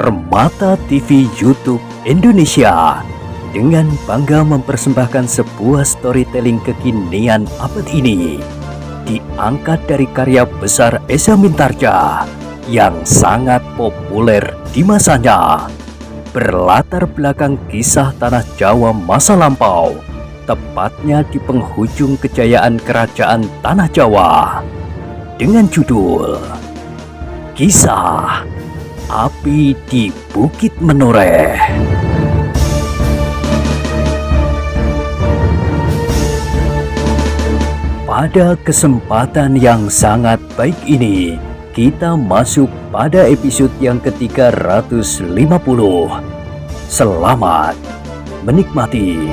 Permata TV YouTube Indonesia dengan bangga mempersembahkan sebuah storytelling kekinian abad ini, diangkat dari karya besar Esa Mintarja yang sangat populer di masanya, berlatar belakang kisah tanah Jawa masa lampau, tepatnya di penghujung kejayaan kerajaan tanah Jawa, dengan judul Kisah Api di Bukit Menoreh. Pada kesempatan yang sangat baik ini, kita masuk pada episode yang ke-350. Selamat menikmati.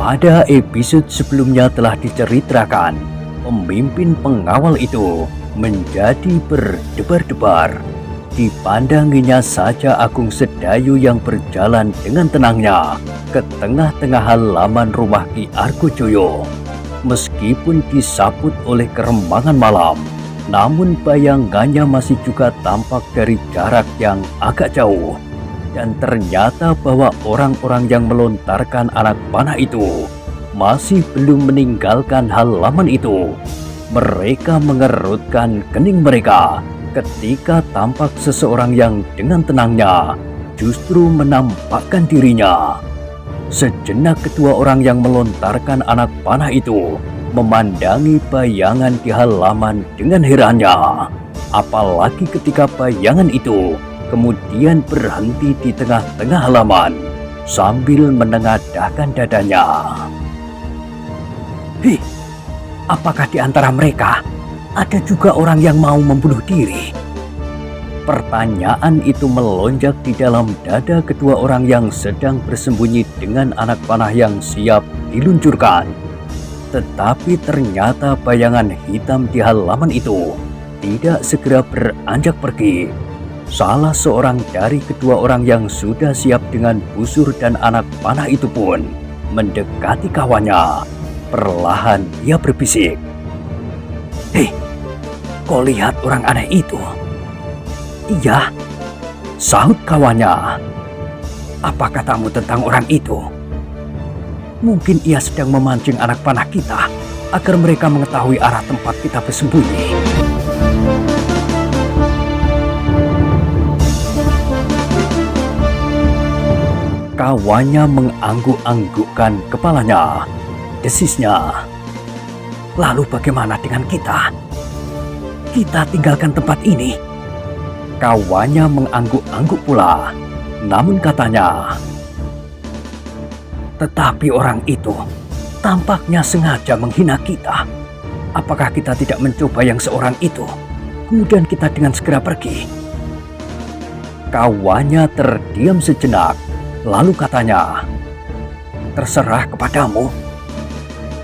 Pada episode sebelumnya telah diceritakan, pemimpin pengawal itu menjadi berdebar-debar. Dipandanginya saja Agung Sedayu yang berjalan dengan tenangnya ke tengah-tengah halaman rumah Ki Argojoyo. Meskipun disaput oleh kerembangan malam, namun bayangannya masih juga tampak dari jarak yang agak jauh. Dan ternyata bahwa orang-orang yang melontarkan anak panah itu masih belum meninggalkan halaman itu. Mereka mengerutkan kening mereka ketika tampak seseorang yang dengan tenangnya justru menampakkan dirinya. Sejenak kedua orang yang melontarkan anak panah itu memandangi bayangan di halaman dengan herannya. Apalagi ketika bayangan itu kemudian berhenti di tengah-tengah halaman sambil menengadahkan dadanya. "Hih, apakah di antara mereka ada juga orang yang mau membunuh diri?" Pertanyaan itu melonjak di dalam dada kedua orang yang sedang bersembunyi dengan anak panah yang siap diluncurkan. Tetapi ternyata bayangan hitam di halaman itu tidak segera beranjak pergi. Salah seorang dari kedua orang yang sudah siap dengan busur dan anak panah itu pun mendekati kawannya. Perlahan dia berbisik, "Hei, kau lihat orang aneh itu?" "Iya," sahut kawannya. "Apa katamu tentang orang itu?" "Mungkin ia sedang memancing anak panah kita agar mereka mengetahui arah tempat kita bersembunyi." Kawannya mengangguk-anggukkan kepalanya. Desisnya, "Lalu bagaimana dengan kita? Kita tinggalkan tempat ini." Kawannya mengangguk-angguk pula. Namun katanya, "Tetapi orang itu tampaknya sengaja menghina kita. Apakah kita tidak mencoba yang seorang itu, kemudian kita dengan segera pergi?" Kawannya terdiam sejenak. Lalu katanya, "Terserah kepadamu."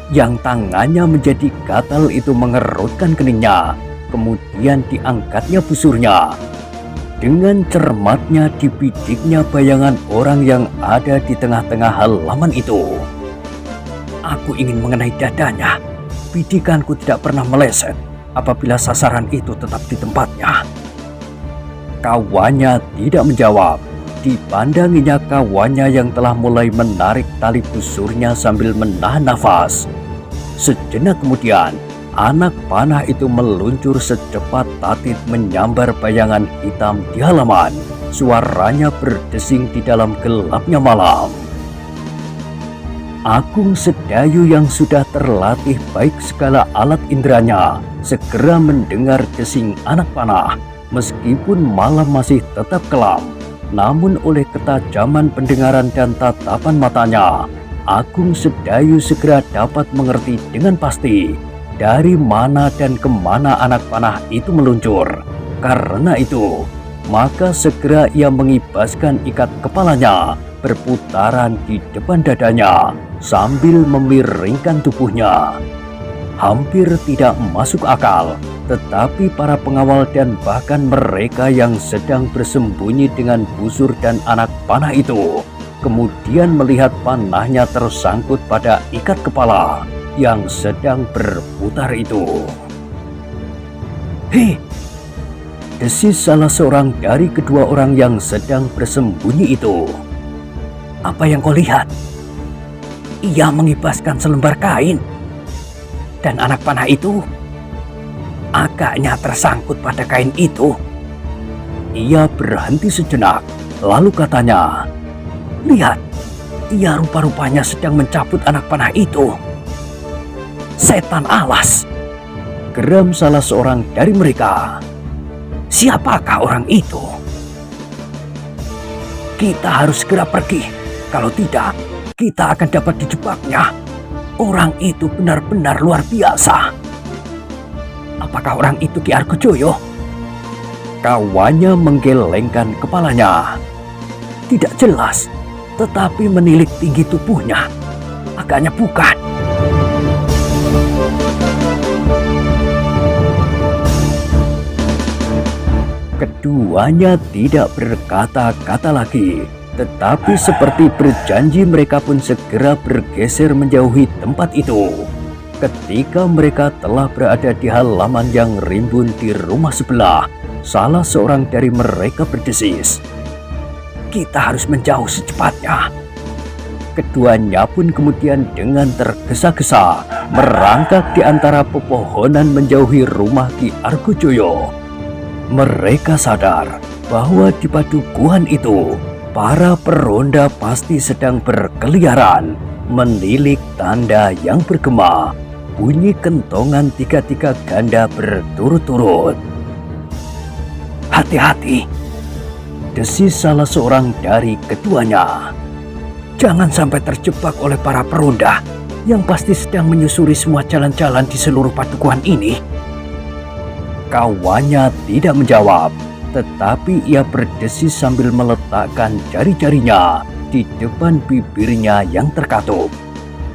Yang tangannya menjadi gatal itu mengerutkan keningnya. Kemudian diangkatnya busurnya. Dengan cermatnya dibidiknya bayangan orang yang ada di tengah-tengah halaman itu. "Aku ingin mengenai dadanya. Bidikanku tidak pernah meleset apabila sasaran itu tetap di tempatnya." Kawannya tidak menjawab. Dipandanginya kawannya yang telah mulai menarik tali busurnya sambil menahan nafas. Sejenak kemudian, anak panah itu meluncur secepat tatit menyambar bayangan hitam di halaman. Suaranya berdesing di dalam gelapnya malam. Agung Sedayu yang sudah terlatih baik segala alat inderanya segera mendengar desing anak panah. Meskipun malam masih tetap kelam, namun oleh ketajaman pendengaran dan tatapan matanya, Agung Sedayu segera dapat mengerti dengan pasti dari mana dan kemana anak panah itu meluncur. Karena itu, maka segera ia mengibaskan ikat kepalanya berputaran di depan dadanya sambil memiringkan tubuhnya. Hampir tidak masuk akal, tetapi para pengawal dan bahkan mereka yang sedang bersembunyi dengan busur dan anak panah itu kemudian melihat panahnya tersangkut pada ikat kepala. yang sedang berputar itu. "Hei!" desis salah seorang dari kedua orang yang sedang bersembunyi itu. "Apa yang kau lihat?" "Ia mengibaskan selembar kain. Dan anak panah itu agaknya tersangkut pada kain itu." Ia berhenti sejenak, lalu katanya, "Lihat, ia rupa-rupanya sedang mencabut anak panah itu." "Setan alas!" geram salah seorang dari mereka. "Siapakah orang itu? Kita harus segera pergi. Kalau tidak, kita akan dapat dijebaknya. Orang itu benar-benar luar biasa." "Apakah orang itu Ki Argojoyo?" Kawannya menggelengkan kepalanya. "Tidak jelas, tetapi menilik tinggi tubuhnya. Agaknya bukan." Keduanya tidak berkata-kata lagi, tetapi seperti berjanji mereka pun segera bergeser menjauhi tempat itu. Ketika mereka telah berada di halaman yang rimbun di rumah sebelah, salah seorang dari mereka berdesis, "Kita harus menjauh secepatnya." Keduanya pun kemudian dengan tergesa-gesa merangkak di antara pepohonan menjauhi rumah Ki Argojoyo. Mereka sadar bahwa di padukuhan itu para peronda pasti sedang berkeliaran, menilik tanda yang bergema, bunyi kentongan 3 ganda berturut-turut. "Hati-hati!" desis salah seorang dari keduanya. "Jangan sampai terjebak oleh para peronda yang pasti sedang menyusuri semua jalan-jalan di seluruh padukuhan ini." Kawannya tidak menjawab, tetapi ia berdesis sambil meletakkan jari-jarinya di depan bibirnya yang terkatup.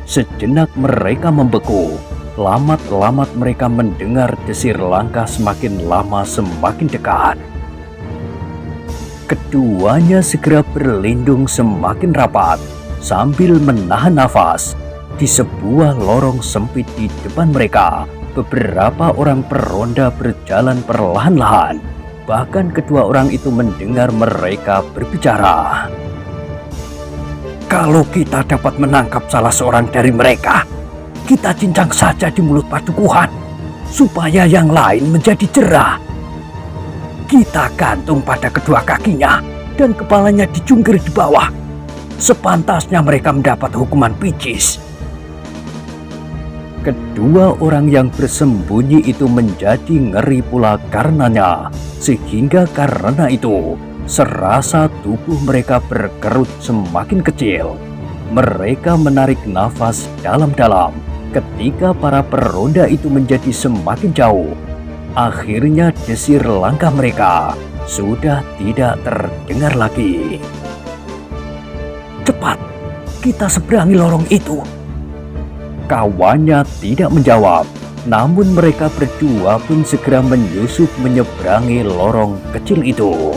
Sejenak mereka membeku. Lamat-lamat mereka mendengar desir langkah semakin lama semakin dekat. Keduanya segera berlindung semakin rapat sambil menahan nafas. Di sebuah lorong sempit di depan mereka, beberapa orang peronda berjalan perlahan-lahan. Bahkan kedua orang itu mendengar mereka berbicara. "Kalau kita dapat menangkap salah seorang dari mereka, kita cincang saja di mulut padukuhan, supaya yang lain menjadi jerah. Kita gantung pada kedua kakinya dan kepalanya dijungkir di bawah. Sepantasnya mereka mendapat hukuman picis." Kedua orang yang bersembunyi itu menjadi ngeri pula karenanya, sehingga karena itu serasa tubuh mereka berkerut semakin kecil. Mereka menarik nafas dalam-dalam ketika para peronda itu menjadi semakin jauh. Akhirnya desir langkah mereka sudah tidak terdengar lagi. "Cepat, kita seberangi lorong itu." Kawannya tidak menjawab, namun mereka berdua pun segera menyusup menyeberangi lorong kecil itu.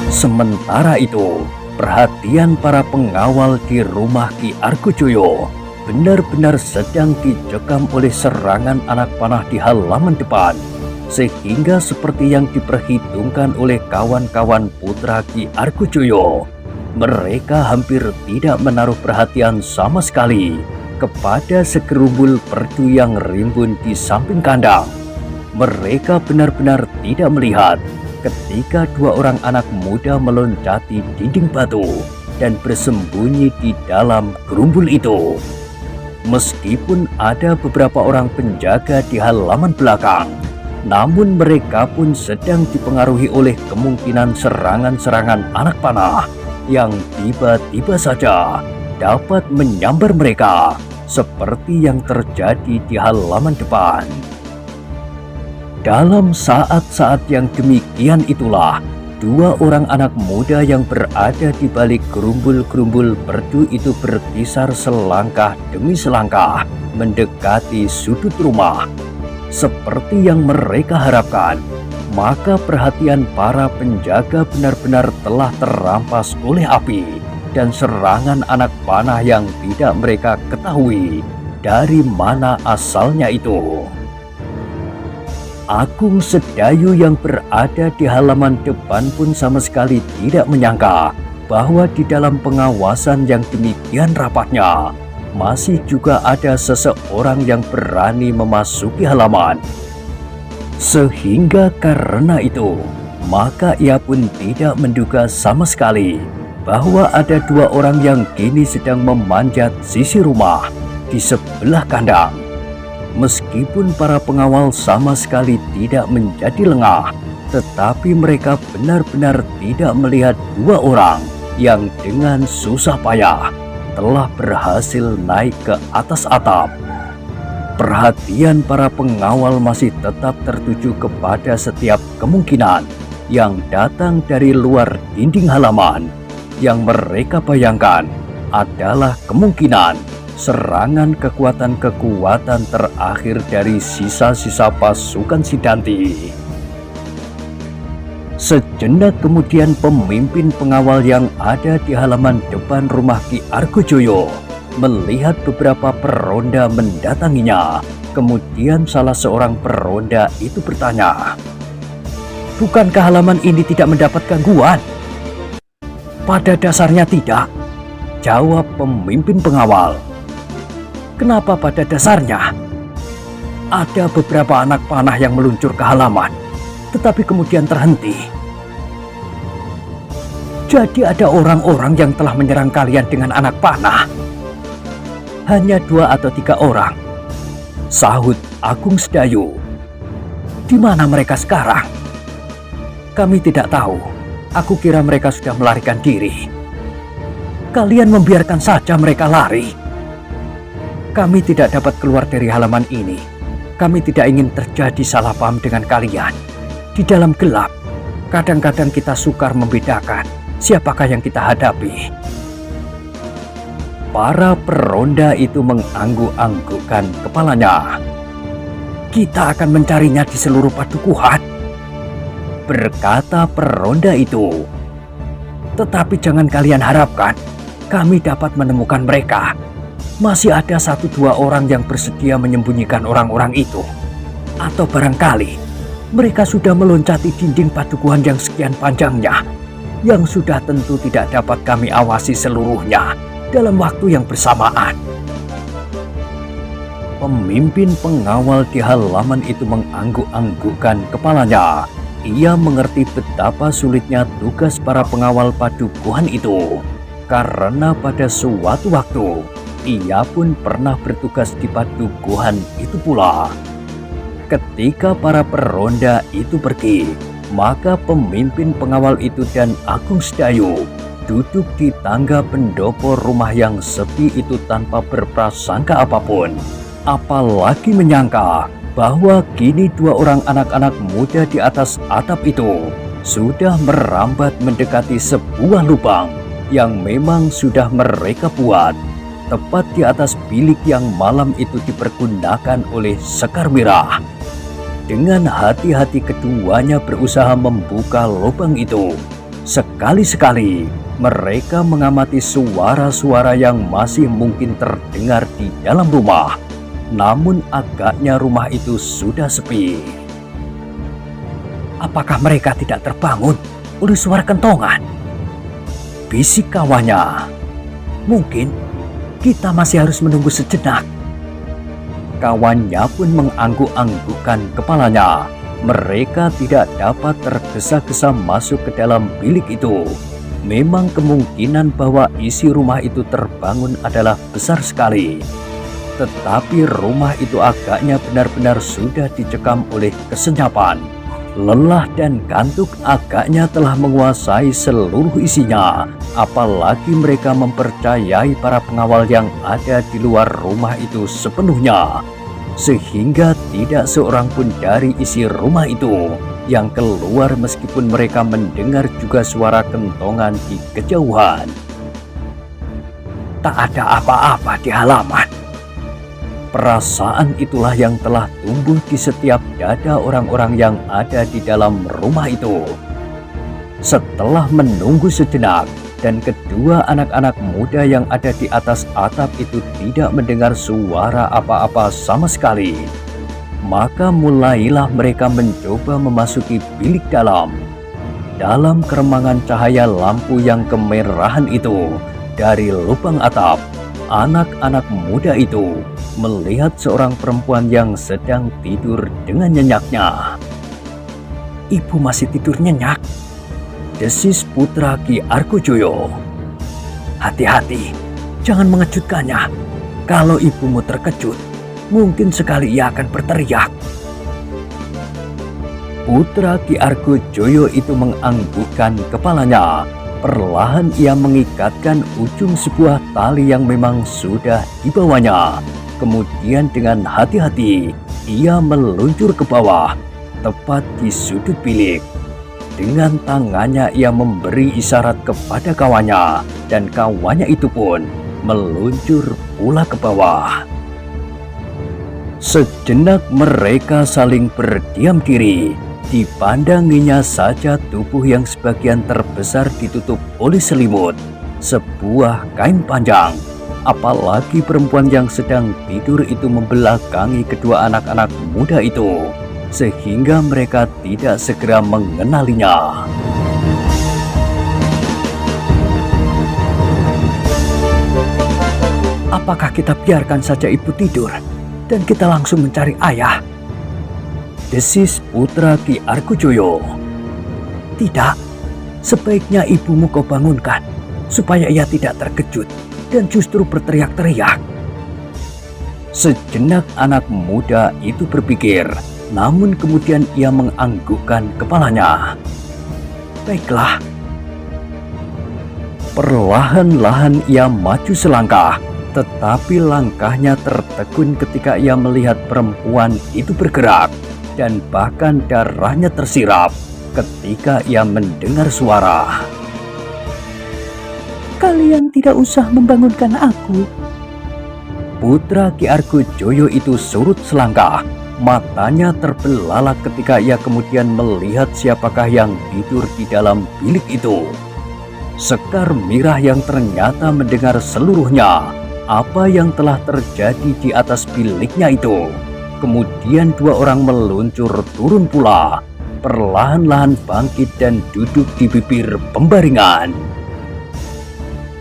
Sementara itu, perhatian para pengawal di rumah Ki Argojoyo benar-benar sedang dicekam oleh serangan anak panah di halaman depan. Sehingga seperti yang diperhitungkan oleh kawan-kawan putra Ki Argojoyo, mereka hampir tidak menaruh perhatian sama sekali kepada segerumbul perdu yang rimbun di samping kandang. Mereka benar-benar tidak melihat ketika dua orang anak muda meloncati dinding batu dan bersembunyi di dalam gerumbul itu. Meskipun ada beberapa orang penjaga di halaman belakang, namun mereka pun sedang dipengaruhi oleh kemungkinan serangan-serangan anak panah yang tiba-tiba saja dapat menyambar mereka, seperti yang terjadi di halaman depan. Dalam saat-saat yang demikian itulah, dua orang anak muda yang berada di balik gerumbul-gerumbul perdu itu berkisar selangkah demi selangkah mendekati sudut rumah. Seperti yang mereka harapkan, maka perhatian para penjaga benar-benar telah terampas oleh api dan serangan anak panah yang tidak mereka ketahui dari mana asalnya itu. Agung Sedayu yang berada di halaman depan pun sama sekali tidak menyangka bahwa di dalam pengawasan yang demikian rapatnya masih juga ada seseorang yang berani memasuki halaman. Sehingga karena itu, maka ia pun tidak menduga sama sekali bahwa ada dua orang yang kini sedang memanjat sisi rumah di sebelah kandang. Meskipun para pengawal sama sekali tidak menjadi lengah, tetapi mereka benar-benar tidak melihat dua orang yang dengan susah payah telah berhasil naik ke atas atap. Perhatian para pengawal masih tetap tertuju kepada setiap kemungkinan yang datang dari luar dinding halaman. Yang mereka bayangkan adalah kemungkinan serangan kekuatan-kekuatan terakhir dari sisa-sisa pasukan Sidanti. Sejenak kemudian pemimpin pengawal yang ada di halaman depan rumah Ki Argojoyo melihat beberapa peronda mendatanginya. Kemudian salah seorang peronda itu bertanya, "Bukankah halaman ini tidak mendapat gangguan?" "Pada dasarnya tidak," jawab pemimpin pengawal. "Kenapa pada dasarnya?" "Ada beberapa anak panah yang meluncur ke halaman, tetapi kemudian terhenti." "Jadi ada orang-orang yang telah menyerang kalian dengan anak panah?" "Hanya 2 atau 3 orang," sahut Agung Sedayu. "Di mana mereka sekarang?" "Kami tidak tahu. Aku kira mereka sudah melarikan diri." "Kalian membiarkan saja mereka lari?" "Kami tidak dapat keluar dari halaman ini. Kami tidak ingin terjadi salah paham dengan kalian. Di dalam gelap, kadang-kadang kita sukar membedakan siapakah yang kita hadapi." Para peronda itu mengangguk-anggukkan kepalanya. "Kita akan mencarinya di seluruh padukuhan," berkata peronda itu. "Tetapi jangan kalian harapkan kami dapat menemukan mereka. Masih ada 1-2 orang yang bersedia menyembunyikan orang-orang itu. Atau barangkali mereka sudah meloncati dinding padukuhan yang sekian panjangnya, yang sudah tentu tidak dapat kami awasi seluruhnya dalam waktu yang bersamaan." Pemimpin pengawal di halaman itu mengangguk-anggukkan kepalanya. Ia mengerti betapa sulitnya tugas para pengawal padukuhan itu, karena pada suatu waktu ia pun pernah bertugas di padukuhan itu pula. Ketika para peronda itu pergi, maka pemimpin pengawal itu dan Agung Sedayu duduk di tangga pendopo rumah yang sepi itu tanpa berprasangka apapun, apalagi menyangka bahwa kini 2 orang anak-anak muda di atas atap itu sudah merambat mendekati sebuah lubang yang memang sudah mereka buat tepat di atas bilik yang malam itu dipergunakan oleh Sekar Merah. Dengan hati-hati keduanya berusaha membuka lubang itu. Sekali-sekali mereka mengamati suara-suara yang masih mungkin terdengar di dalam rumah. Namun agaknya rumah itu sudah sepi. "Apakah mereka tidak terbangun oleh suara kentongan?" bisik kawannya. "Mungkin kita masih harus menunggu sejenak." Kawannya pun mengangguk-anggukkan kepalanya. Mereka tidak dapat tergesa-gesa masuk ke dalam bilik itu. Memang kemungkinan bahwa isi rumah itu terbangun adalah besar sekali. Tetapi rumah itu agaknya benar-benar sudah dicekam oleh kesenyapan. Lelah dan kantuk agaknya telah menguasai seluruh isinya. Apalagi mereka mempercayai para pengawal yang ada di luar rumah itu sepenuhnya. Sehingga tidak seorang pun dari isi rumah itu yang keluar meskipun mereka mendengar juga suara kentongan di kejauhan. "Tak ada apa-apa di halaman," Perasaan itulah yang telah tumbuh di setiap dada orang-orang yang ada di dalam rumah itu. Setelah menunggu sejenak dan kedua anak-anak muda yang ada di atas atap itu tidak mendengar suara apa-apa sama sekali, maka mulailah mereka mencoba memasuki bilik dalam. Dalam keremangan cahaya lampu yang kemerahan itu dari lubang atap, anak-anak muda itu melihat seorang perempuan yang sedang tidur dengan nyenyaknya. "Ibu masih tidur nyenyak," desis putra Ki Argojoyo. "Hati-hati, jangan mengejutkannya. Kalau ibumu terkejut, mungkin sekali ia akan berteriak." Putra Ki Argojoyo itu menganggukkan kepalanya. Perlahan ia mengikatkan ujung sebuah tali yang memang sudah dibawanya. Kemudian dengan hati-hati ia meluncur ke bawah, tepat di sudut bilik. Dengan tangannya ia memberi isyarat kepada kawannya, dan kawannya itu pun meluncur pula ke bawah. Sejenak mereka saling berdiam diri. Dipandanginya saja tubuh yang sebagian terbesar ditutup oleh selimut, sebuah kain panjang. Apalagi perempuan yang sedang tidur itu membelakangi kedua anak-anak muda itu, sehingga mereka tidak segera mengenalinya. "Apakah kita biarkan saja ibu tidur dan kita langsung mencari ayah?" desis putra Ki Argojoyo. "Tidak, sebaiknya ibumu kau bangunkan, supaya ia tidak terkejut dan justru berteriak-teriak." Sejenak anak muda itu berpikir, namun kemudian ia menganggukkan kepalanya. "Baiklah." Perlahan-lahan ia maju selangkah, tetapi langkahnya tertegun ketika ia melihat perempuan itu bergerak. Dan bahkan darahnya tersirap ketika ia mendengar suara. "Kalian tidak usah membangunkan aku." Putra Ki Argojoyo itu surut selangkah. Matanya terbelalak ketika ia kemudian melihat siapakah yang tidur di dalam bilik itu. Sekar Mirah yang ternyata mendengar seluruhnya apa yang telah terjadi di atas biliknya itu. Kemudian dua orang meluncur turun pula, perlahan-lahan bangkit dan duduk di bibir pembaringan.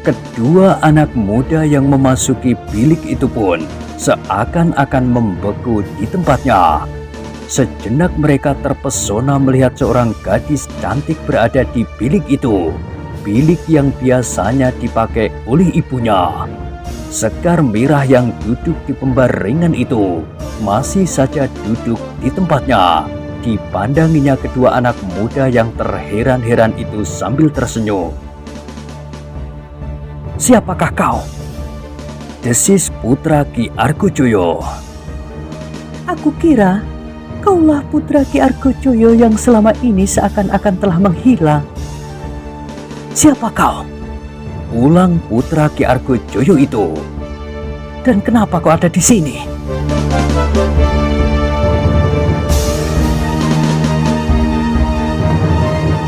Kedua anak muda yang memasuki bilik itu pun seakan-akan membeku di tempatnya. Sejenak mereka terpesona melihat seorang gadis cantik berada di bilik itu, bilik yang biasanya dipakai oleh ibunya. Sekar Mirah yang duduk di pembaringan itu masih saja duduk di tempatnya. Dipandanginya kedua anak muda yang terheran-heran itu sambil tersenyum. "Siapakah kau?" desis putra Ki Argojoyo. "Aku kira kaulah putra Ki Argojoyo yang selama ini seakan-akan telah menghilang." "Siapa kau?" ulang putra Ki Argojoyo itu. "Dan kenapa kau ada di sini?"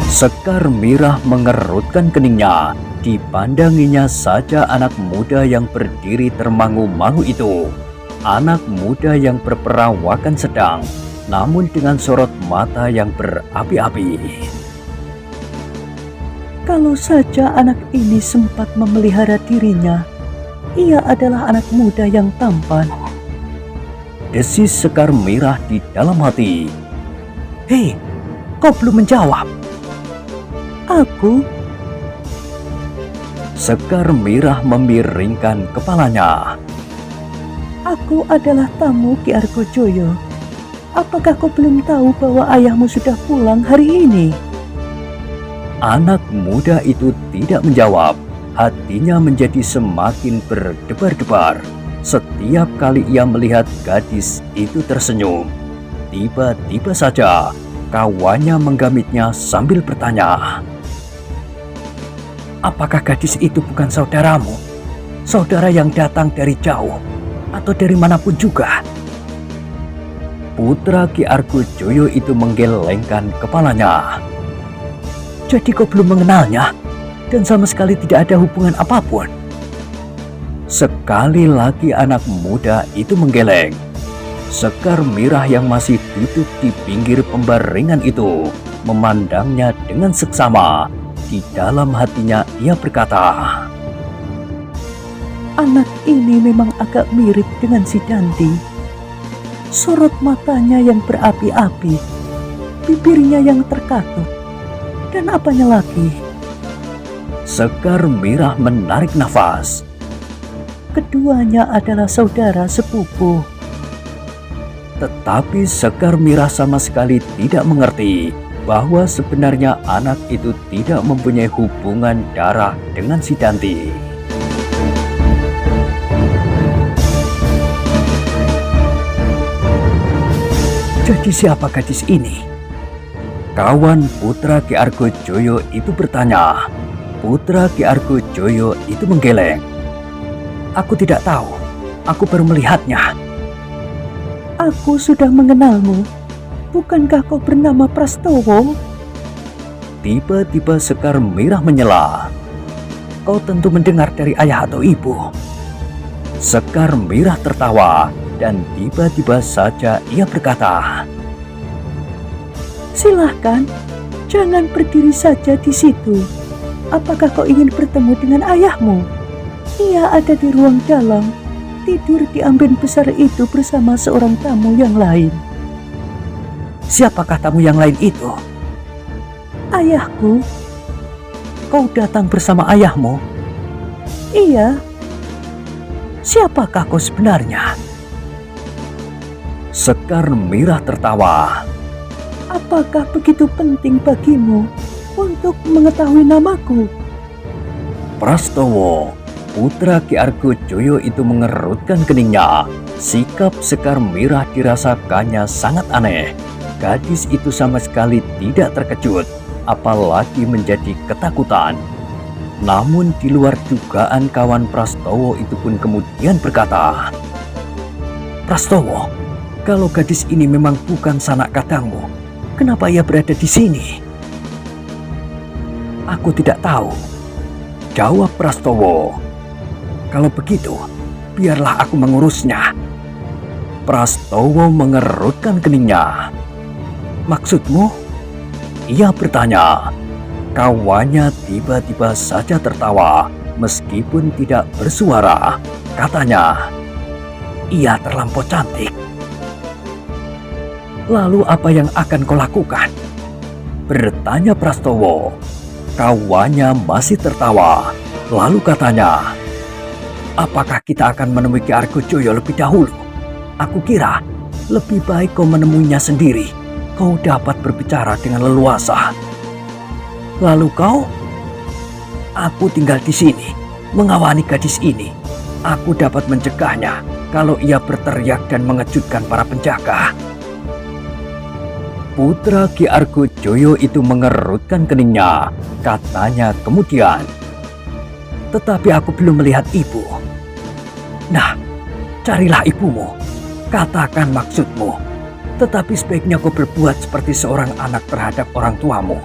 Sekar Mirah mengerutkan keningnya. Dipandanginya saja anak muda yang berdiri termangu-mangu itu. Anak muda yang berperawakan sedang, namun dengan sorot mata yang berapi-api. "Kalau saja anak ini sempat memelihara dirinya, ia adalah anak muda yang tampan," desis Sekar Mirah di dalam hati. "Hei, kau belum menjawab." "Aku?" Sekar Mirah memiringkan kepalanya. "Aku adalah tamu Ki Argojoyo. Apakah kau belum tahu bahwa ayahmu sudah pulang hari ini?" Anak muda itu tidak menjawab. Hatinya menjadi semakin berdebar-debar setiap kali ia melihat gadis itu tersenyum. Tiba-tiba saja kawannya menggamitnya sambil bertanya, "Apakah gadis itu bukan saudaramu? Saudara yang datang dari jauh. atau dari manapun juga. Putra Ki Argojoyo itu menggelengkan kepalanya. Jadi kau belum mengenalnya dan sama sekali tidak ada hubungan apapun? Sekali lagi anak muda itu menggeleng. Sekar Mirah yang masih duduk di pinggir pembaringan itu memandangnya dengan seksama. Di dalam hatinya ia berkata, anak ini memang agak mirip dengan si Danti. Sorot matanya yang berapi-api, bibirnya yang terkatup, dan apanya lagi? Sekar Mirah menarik nafas. Keduanya adalah saudara sepupu. Tetapi Sekar Mirah sama sekali tidak mengerti bahwa sebenarnya anak itu tidak mempunyai hubungan darah dengan si Danti. Jadi siapa gadis ini? Kawan Putra Ki Argojoyo itu bertanya. Putra Ki Argojoyo itu menggeleng. Aku tidak tahu, aku baru melihatnya. Aku sudah mengenalmu. Bukankah kau bernama Prastowo? Tiba-tiba Sekar Mirah menyela. Kau tentu mendengar dari ayah atau ibu. Sekar Mirah tertawa dan tiba-tiba saja ia berkata, silahkan, jangan berdiri saja di situ. Apakah kau ingin bertemu dengan ayahmu? Ia ada di ruang dalam, tidur di amben besar itu bersama seorang tamu yang lain. Siapakah tamu yang lain itu? Ayahku. Kau datang bersama ayahmu? Iya. Siapakah kau sebenarnya? Sekar Mirah tertawa. Apakah begitu penting bagimu untuk mengetahui namaku? Prastowo, Putra Ki Argojoyo itu mengerutkan keningnya. Sikap Sekar Mirah dirasakannya sangat aneh. Gadis itu sama sekali tidak terkejut, apalagi menjadi ketakutan. Namun di luar dugaan kawan Prastowo itu pun kemudian berkata, Prastowo, kalau gadis ini memang bukan sanak kadangmu, kenapa ia berada di sini? Aku tidak tahu, jawab Prastowo. Kalau begitu, biarlah aku mengurusnya. Prastowo mengerutkan keningnya. Maksudmu? Ia bertanya. Kawannya tiba-tiba saja tertawa, meskipun tidak bersuara. Katanya, ia terlampau cantik. Lalu apa yang akan kau lakukan? Bertanya Prastowo. Kawannya masih tertawa. Lalu katanya, apakah kita akan menemui Ki Argojoyo lebih dahulu? Aku kira lebih baik kau menemuinya sendiri. Kau dapat berbicara dengan leluasa. Lalu kau? Aku tinggal di sini, mengawani gadis ini. Aku dapat mencegahnya kalau ia berteriak dan mengejutkan para penjaga. Putra Ki Argojoyo itu mengerutkan keningnya. Katanya kemudian, tetapi aku belum melihat ibu. Nah, carilah ibumu. Katakan maksudmu. Tetapi sebaiknya kau berbuat seperti seorang anak terhadap orang tuamu.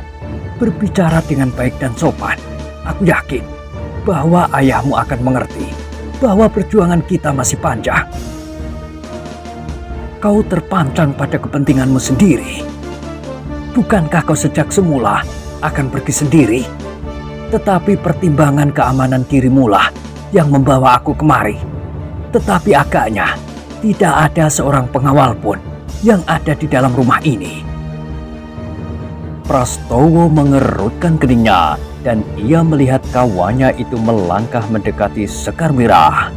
Berbicara dengan baik dan sopan. Aku yakin bahwa ayahmu akan mengerti bahwa perjuangan kita masih panjang. Kau terpancang pada kepentinganmu sendiri. Bukankah kau sejak semula akan pergi sendiri? Tetapi pertimbangan keamanan dirimulah yang membawa aku kemari. Tetapi agaknya tidak ada seorang pengawal pun yang ada di dalam rumah ini. Prastowo mengerutkan keningnya dan ia melihat kawannya itu melangkah mendekati Sekar Mirah.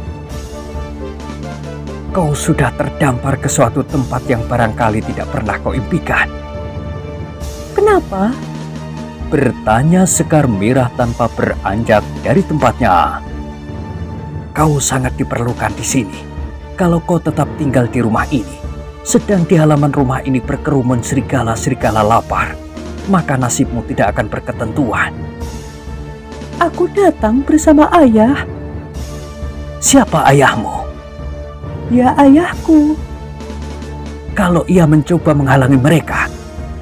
Kau sudah terdampar ke suatu tempat yang barangkali tidak pernah kau impikan. Kenapa? Bertanya Sekar Mirah tanpa beranjak dari tempatnya. Kau sangat diperlukan di sini. Kalau kau tetap tinggal di rumah ini, sedang di halaman rumah ini berkerumun serigala-serigala lapar, maka nasibmu tidak akan berketentuan. Aku datang bersama ayah. Siapa ayahmu? dia ayahku. Kalau ia mencoba menghalangi mereka,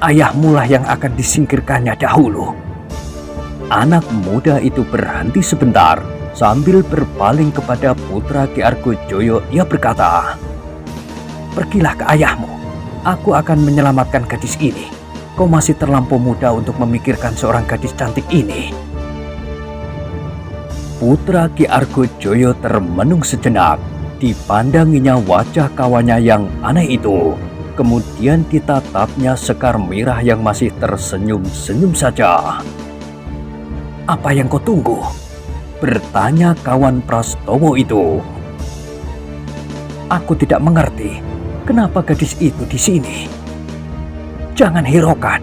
ayahmulah yang akan disingkirkannya dahulu. Anak muda itu berhenti sebentar sambil berpaling kepada putra Ki Argojoyo. Ia berkata, "Pergilah ke ayahmu. Aku akan menyelamatkan gadis ini. Kau masih terlampau muda untuk memikirkan seorang gadis cantik ini." Putra Ki Argojoyo termenung sejenak. Dipandanginya wajah kawannya yang aneh itu. Kemudian ditatapnya Sekar Mirah yang masih tersenyum-senyum saja. "Apa yang kau tunggu?" bertanya kawan Prastowo itu. "Aku tidak mengerti kenapa gadis itu di sini. Jangan hiraukan,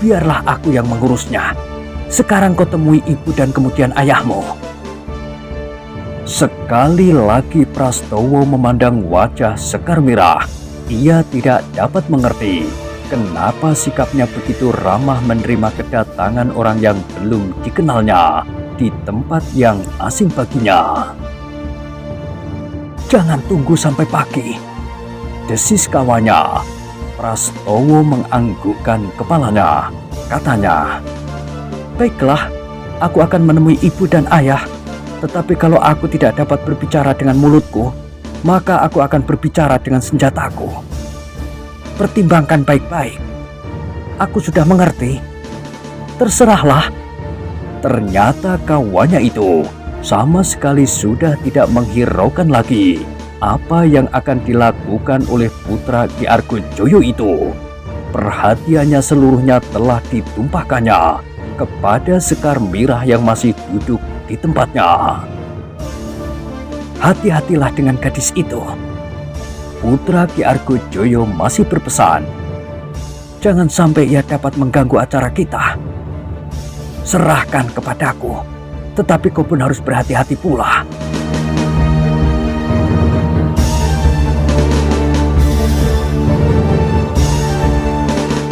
biarlah aku yang mengurusnya. Sekarang kau temui ibu dan kemudian ayahmu." Sekali lagi Prastowo memandang wajah Sekar Mirah. Ia tidak dapat mengerti kenapa sikapnya begitu ramah menerima kedatangan orang yang belum dikenalnya di tempat yang asing baginya. "Jangan tunggu sampai pagi," desis kawannya. Prastowo menganggukkan kepalanya. Katanya, "Baiklah, aku akan menemui ibu dan ayah. Tetapi kalau aku tidak dapat berbicara dengan mulutku, maka aku akan berbicara dengan senjataku. Pertimbangkan baik-baik." "Aku sudah mengerti." "Terserahlah." Ternyata kawannya itu sama sekali sudah tidak menghiraukan lagi apa yang akan dilakukan oleh putra Ki Argojoyo itu. Perhatiannya seluruhnya telah ditumpahkannya kepada Sekar Mirah yang masih duduk di tempatnya. "Hati-hatilah dengan gadis itu." Putra Ki Argojoyo masih berpesan, "Jangan sampai ia dapat mengganggu acara kita. Serahkan kepadaku, tetapi kau pun harus berhati-hati pula."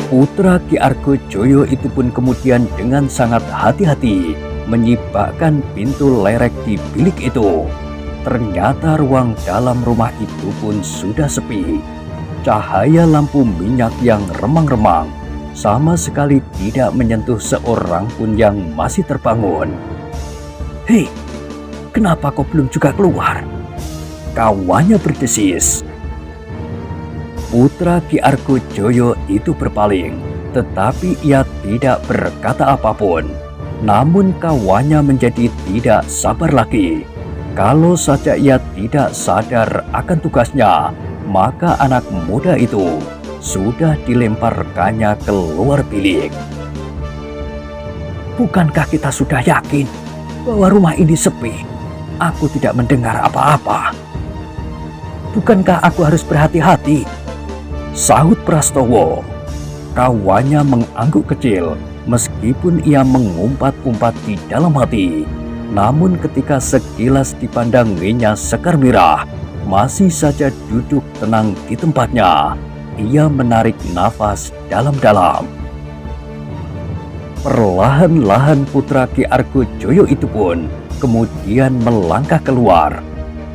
Putra Ki Argojoyo itu pun kemudian dengan sangat hati-hati menyibakkan pintu lerek di bilik itu. Ternyata ruang dalam rumah itu pun sudah sepi. Cahaya lampu minyak yang remang-remang sama sekali tidak menyentuh seorang pun yang masih terbangun. "Hei, kenapa kau belum juga keluar?" kawannya berdesis. Putra Ki Argojoyo itu berpaling, tetapi ia tidak berkata apapun. Namun kawannya menjadi tidak sabar lagi. Kalau saja ia tidak sadar akan tugasnya, maka anak muda itu sudah dilemparkannya keluar bilik. "Bukankah kita sudah yakin bahwa rumah ini sepi? Aku tidak mendengar apa-apa. Bukankah aku harus berhati-hati?" sahut Prastowo. Kawannya mengangguk kecil meskipun ia mengumpat-umpat di dalam hati. Namun ketika sekilas dipandanginya Sekar Mirah masih saja duduk tenang di tempatnya, ia menarik nafas dalam-dalam. Perlahan-lahan putra Ki Argojoyo itu pun kemudian melangkah keluar.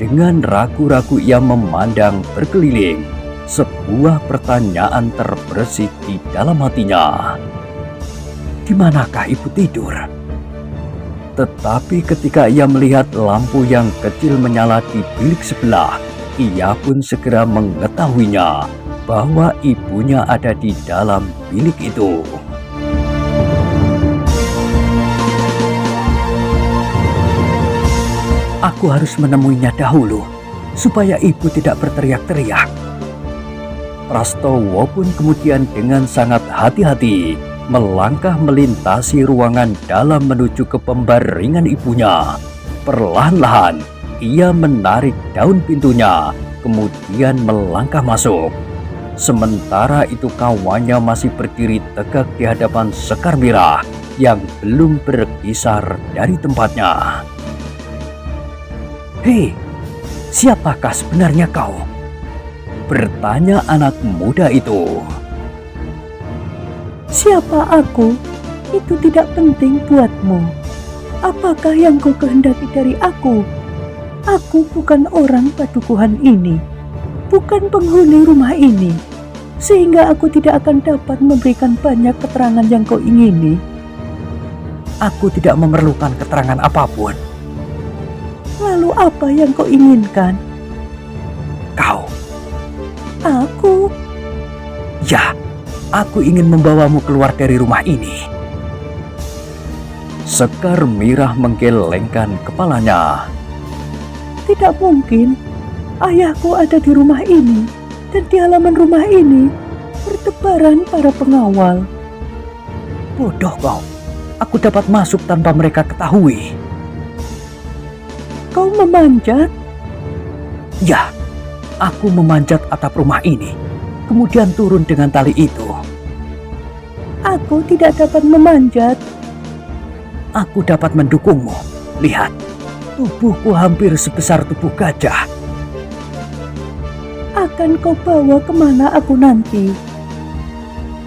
Dengan ragu-ragu ia memandang berkeliling. Sebuah pertanyaan terbersit di dalam hatinya. Di manakah ibu tidur? Tetapi ketika ia melihat lampu yang kecil menyala di bilik sebelah, ia pun segera mengetahuinya bahwa ibunya ada di dalam bilik itu. Aku harus menemuinya dahulu, supaya ibu tidak berteriak-teriak. Prastowo pun kemudian dengan sangat hati-hati melangkah melintasi ruangan dalam menuju ke pembaringan ibunya. Perlahan-lahan ia menarik daun pintunya, kemudian melangkah masuk. Sementara itu kawannya masih berdiri tegak di hadapan Sekar Mirah yang belum berkisar dari tempatnya. Hei, siapakah sebenarnya kau? Bertanya anak muda itu. Siapa aku? Itu tidak penting buatmu. Apakah yang kau kehendaki dari aku? Aku bukan orang padukuhan ini. bukan penghuni rumah ini, sehingga aku tidak akan dapat memberikan banyak keterangan yang kau ingini. Aku tidak memerlukan keterangan apapun. Lalu apa yang kau inginkan? Kau. Aku? Ya, aku ingin membawamu keluar dari rumah ini. Sekar Mirah menggelengkan kepalanya. Tidak mungkin. Ayahku ada di rumah ini, dan di halaman rumah ini bertebaran para pengawal. Bodoh kau. Aku dapat masuk tanpa mereka ketahui. Kau memanjat? Ya, aku memanjat atap rumah ini, kemudian turun dengan tali itu. Aku tidak dapat memanjat. Aku dapat mendukungmu. Lihat, tubuhku hampir sebesar tubuh gajah. Akan kau bawa kemana aku nanti?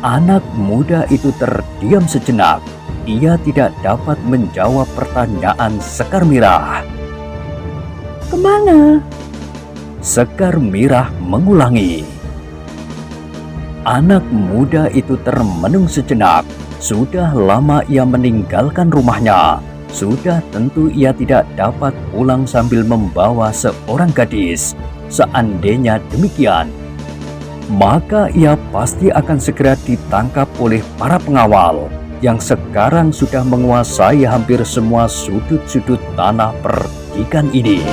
Anak muda itu terdiam sejenak. Ia tidak dapat menjawab pertanyaan Sekar Mirah. Kemana? Sekar Mirah mengulangi. Anak muda itu termenung sejenak. Sudah lama ia meninggalkan rumahnya. Sudah tentu ia tidak dapat pulang sambil membawa seorang gadis. Seandainya demikian, maka ia pasti akan segera ditangkap oleh para pengawal yang sekarang sudah menguasai hampir semua sudut-sudut tanah perdikan ini.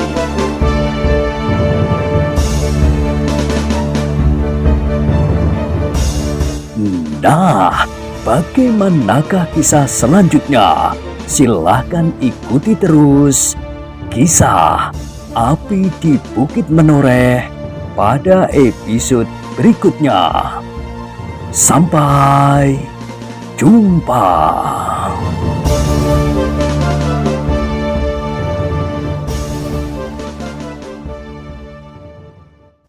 Nah, bagaimanakah kisah selanjutnya? Silahkan ikuti terus kisah Api di Bukit Menoreh pada episode berikutnya. Sampai jumpa.